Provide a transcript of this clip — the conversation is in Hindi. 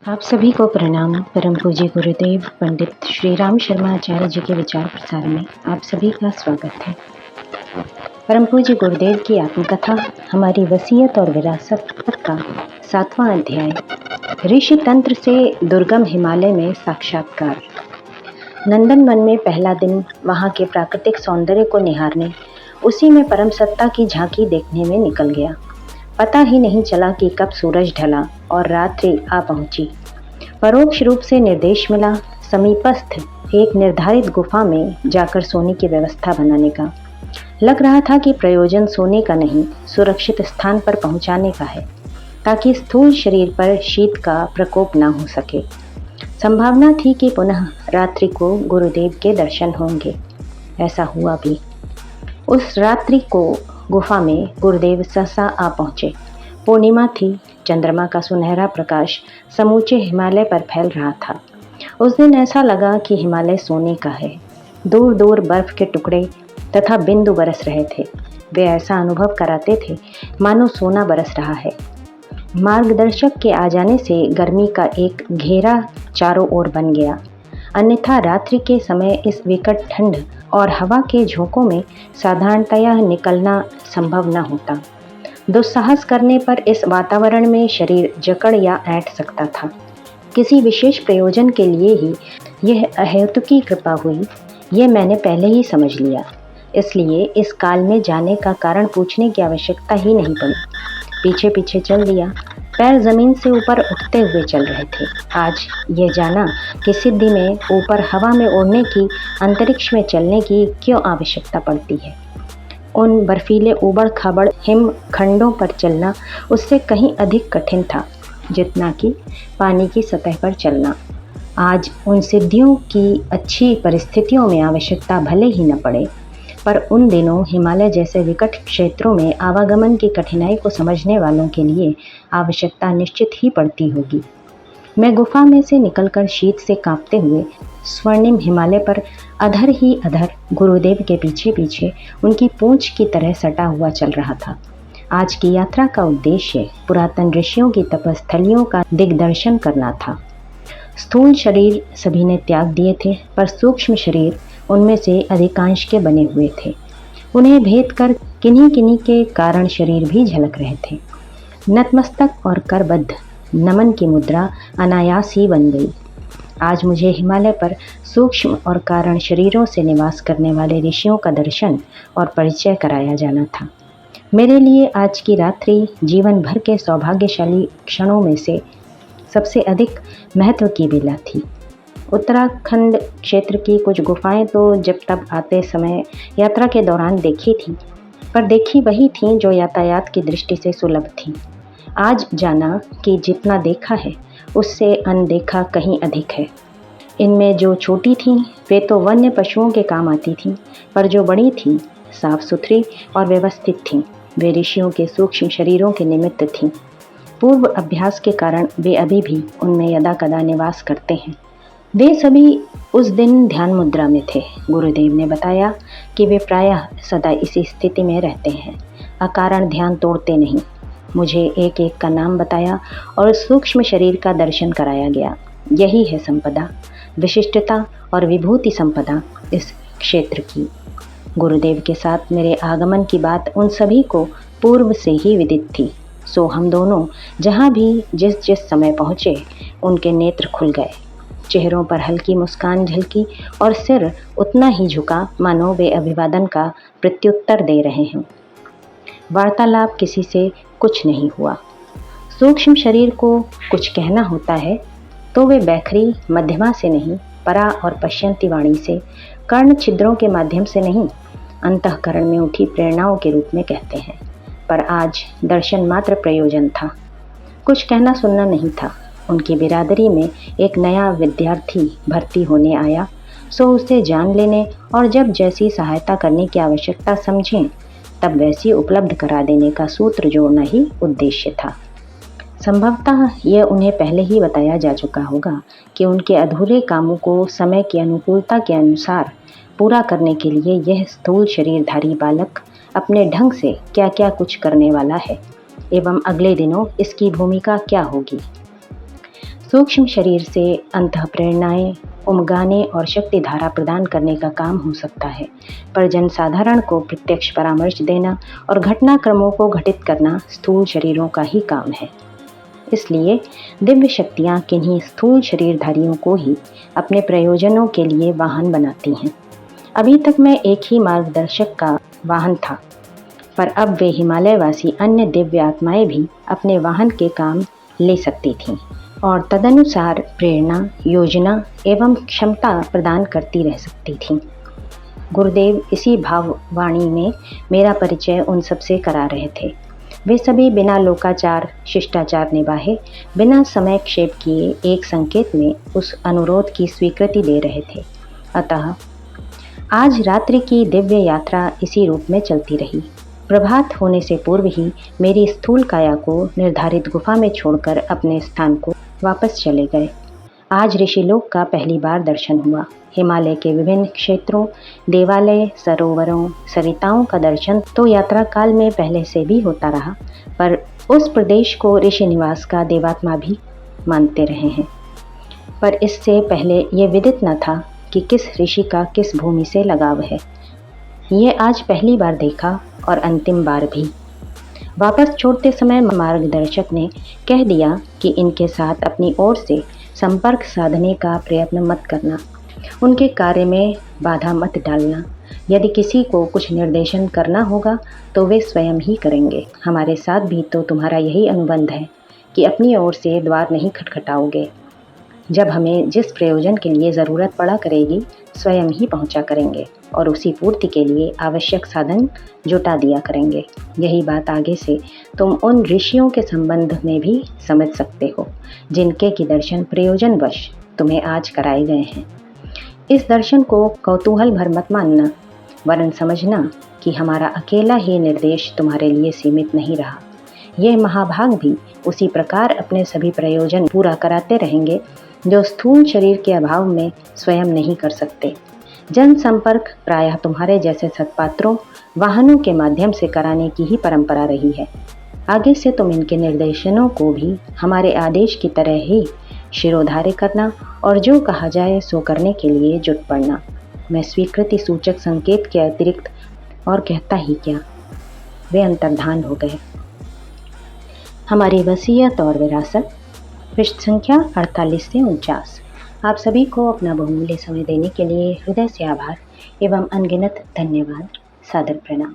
आप सभी को प्रणाम। परम पूज्य गुरुदेव पंडित श्री राम शर्मा आचार्य जी के विचार प्रसार में आप सभी का स्वागत है। परम पूज्य गुरुदेव की आत्मकथा हमारी वसीयत और विरासत का 7वां अध्याय, ऋषि तंत्र से दुर्गम हिमालय में साक्षात्कार। नंदन वन में पहला दिन वहाँ के प्राकृतिक सौंदर्य को निहारने, उसी में परम सत्ता की झांकी देखने में निकल गया। पता ही नहीं चला कि कब सूरज ढला और रात्रि आ पहुंची। परोक्ष रूप से निर्देश मिला समीपस्थ एक निर्धारित गुफा में जाकर सोने की व्यवस्था बनाने का। लग रहा था कि प्रयोजन सोने का नहीं, सुरक्षित स्थान पर पहुंचाने का है, ताकि स्थूल शरीर पर शीत का प्रकोप न हो सके। संभावना थी कि पुनः रात्रि को गुरुदेव के दर्शन होंगे। ऐसा हुआ भी। उस रात्रि को गुफा में गुरुदेव सहसा आ पहुंचे। पूर्णिमा थी। चंद्रमा का सुनहरा प्रकाश समूचे हिमालय पर फैल रहा था। उस दिन ऐसा लगा कि हिमालय सोने का है। दूर दूर बर्फ के टुकड़े तथा बिंदु बरस रहे थे। वे ऐसा अनुभव कराते थे मानो सोना बरस रहा है। मार्गदर्शक के आ जाने से गर्मी का एक घेरा चारों ओर बन गया, अन्यथा रात्रि के समय इस विकट ठंड और हवा के झोंकों में साधारणतया निकलना संभव न होता। दुस्साहस करने पर इस वातावरण में शरीर जकड़ या ऐंठ सकता था। किसी विशेष प्रयोजन के लिए ही यह अहेतुकी कृपा हुई, ये मैंने पहले ही समझ लिया। इसलिए इस काल में जाने का कारण पूछने की आवश्यकता ही नहीं पड़ी। पीछे पीछे चल दिया। पैर जमीन से ऊपर उठते हुए चल रहे थे। आज ये जाना कि सिद्धि में ऊपर हवा में उड़ने की, अंतरिक्ष में चलने की क्यों आवश्यकता पड़ती है। उन बर्फीले ऊबड़ खाबड़ हिम खंडों पर चलना उससे कहीं अधिक कठिन था जितना कि पानी की सतह पर चलना। आज उन सिद्धियों की अच्छी परिस्थितियों में आवश्यकता भले ही न पड़े, पर उन दिनों हिमालय जैसे विकट क्षेत्रों में आवागमन की कठिनाई को समझने वालों के लिए आवश्यकता निश्चित ही पड़ती होगी। मैं गुफा में से निकलकर शीत से कांपते हुए स्वर्णिम हिमालय पर अधर ही अधर गुरुदेव के पीछे पीछे उनकी पूंछ की तरह सटा हुआ चल रहा था। आज की यात्रा का उद्देश्य पुरातन ऋषियों की तपस्थलियों का दिग्दर्शन करना था। स्थूल शरीर सभी ने त्याग दिए थे, पर सूक्ष्म शरीर उनमें से अधिकांश के बने हुए थे। उन्हें भेद कर किन्हीं किन्हीं के कारण शरीर भी झलक रहे थे। नतमस्तक और करबद्ध नमन की मुद्रा अनायास ही बन गई। आज मुझे हिमालय पर सूक्ष्म और कारण शरीरों से निवास करने वाले ऋषियों का दर्शन और परिचय कराया जाना था। मेरे लिए आज की रात्रि जीवन भर के सौभाग्यशाली क्षणों में से सबसे अधिक महत्व की बेला थी। उत्तराखंड क्षेत्र की कुछ गुफाएं तो जब तब आते समय यात्रा के दौरान देखी थी, पर देखी वही थी जो यातायात की दृष्टि से सुलभ थी। आज जाना कि जितना देखा है उससे अनदेखा कहीं अधिक है। इनमें जो छोटी थीं वे तो वन्य पशुओं के काम आती थीं, पर जो बड़ी थीं साफ सुथरी और व्यवस्थित थीं। वे ऋषियों के सूक्ष्म शरीरों के निमित्त थीं। पूर्व अभ्यास के कारण वे अभी भी उनमें यदा कदा निवास करते हैं। वे सभी उस दिन ध्यान मुद्रा में थे। गुरुदेव ने बताया कि वे प्रायः सदा इसी स्थिति में रहते हैं, अकारण ध्यान तोड़ते नहीं। मुझे एक एक का नाम बताया और सूक्ष्म शरीर का दर्शन कराया गया। यही है संपदा, विशिष्टता और विभूति संपदा इस क्षेत्र की। गुरुदेव के साथ मेरे आगमन की बात उन सभी को पूर्व से ही विदित थी, सो हम दोनों जहाँ भी जिस जिस समय पहुँचे उनके नेत्र खुल गए। चेहरों पर हल्की मुस्कान झलकी और सिर उतना ही झुका मानो वे अभिवादन का प्रत्युत्तर दे रहे हैं। वार्तालाप किसी से कुछ नहीं हुआ। सूक्ष्म शरीर को कुछ कहना होता है तो वे बैखरी मध्यमा से नहीं, परा और पश्यंती वाणी से, कर्ण छिद्रों के माध्यम से नहीं, अंतःकरण में उठी प्रेरणाओं के रूप में कहते हैं। पर आज दर्शन मात्र प्रयोजन था, कुछ कहना सुनना नहीं था। उनकी बिरादरी में एक नया विद्यार्थी भर्ती होने आया, सो उसे जान लेने और जब जैसी सहायता करने की आवश्यकता समझें तब वैसी उपलब्ध करा देने का सूत्र जोड़ना ही उद्देश्य था। संभवतः यह उन्हें पहले ही बताया जा चुका होगा कि उनके अधूरे कामों को समय की अनुकूलता के अनुसार पूरा करने के लिए यह स्थूल शरीरधारी बालक अपने ढंग से क्या क्या कुछ करने वाला है एवं अगले दिनों इसकी भूमिका क्या होगी। सूक्ष्म शरीर से अंतः प्रेरणाएं उमगाने और शक्ति धारा प्रदान करने का काम हो सकता है, पर जनसाधारण को प्रत्यक्ष परामर्श देना और घटनाक्रमों को घटित करना स्थूल शरीरों का ही काम है। इसलिए दिव्य शक्तियाँ किन्हीं स्थूल शरीरधारियों को ही अपने प्रयोजनों के लिए वाहन बनाती हैं। अभी तक मैं एक ही मार्गदर्शक का वाहन था, पर अब वे हिमालयवासी अन्य दिव्य आत्माएं भी अपने वाहन के काम ले सकती थीं और तदनुसार प्रेरणा, योजना एवं क्षमता प्रदान करती रह सकती थीं। गुरुदेव इसी भाववाणी में मेरा परिचय उन सबसे करा रहे थे। वे सभी बिना लोकाचार शिष्टाचार निभाए, बिना समय क्षेप किए एक संकेत में उस अनुरोध की स्वीकृति दे रहे थे। अतः आज रात्रि की दिव्य यात्रा इसी रूप में चलती रही। प्रभात होने से पूर्व ही मेरी स्थूल काया को निर्धारित गुफा में छोड़कर अपने स्थान को वापस चले गए। आज ऋषिलोक का पहली बार दर्शन हुआ। हिमालय के विभिन्न क्षेत्रों, देवालय, सरोवरों, सरिताओं का दर्शन तो यात्रा काल में पहले से भी होता रहा, पर उस प्रदेश को ऋषि निवास का देवात्मा भी मानते रहे हैं। पर इससे पहले ये विदित न था कि किस ऋषि का किस भूमि से लगाव है। ये आज पहली बार देखा और अंतिम बार भी। वापस छोड़ते समय मार्गदर्शक ने कह दिया कि इनके साथ अपनी ओर से संपर्क साधने का प्रयत्न मत करना, उनके कार्य में बाधा मत डालना। यदि किसी को कुछ निर्देशन करना होगा तो वे स्वयं ही करेंगे। हमारे साथ भी तो तुम्हारा यही अनुबंध है कि अपनी ओर से द्वार नहीं खटखटाओगे। जब हमें जिस प्रयोजन के लिए ज़रूरत पड़ा करेगी, स्वयं ही पहुंचा करेंगे और उसी पूर्ति के लिए आवश्यक साधन जुटा दिया करेंगे। यही बात आगे से तुम उन ऋषियों के संबंध में भी समझ सकते हो, जिनके की दर्शन प्रयोजनवश तुम्हें आज कराए गए हैं। इस दर्शन को कौतूहल भर मत मानना, वरन समझना कि हमारा अकेला ही निर्देश तुम्हारे लिए सीमित नहीं रहा। ये महाभाग भी उसी प्रकार अपने सभी प्रयोजन पूरा कराते रहेंगे जो स्थूल शरीर के अभाव में स्वयं नहीं कर सकते। जन संपर्क प्रायः तुम्हारे जैसे सत्पात्रों, वाहनों के माध्यम से कराने की ही परंपरा रही है। आगे से तुम इनके निर्देशनों को भी हमारे आदेश की तरह ही शिरोधार्य करना और जो कहा जाए सो करने के लिए जुट पड़ना। मैं स्वीकृति सूचक संकेत के अतिरिक्त और कहता ही क्या। वे अंतर्धान हो गए। हमारी वसीयत और विरासत, पृष्ठ संख्या 48 से 49। आप सभी को अपना बहुमूल्य समय देने के लिए हृदय से आभार एवं अनगिनत धन्यवाद। सादर प्रणाम।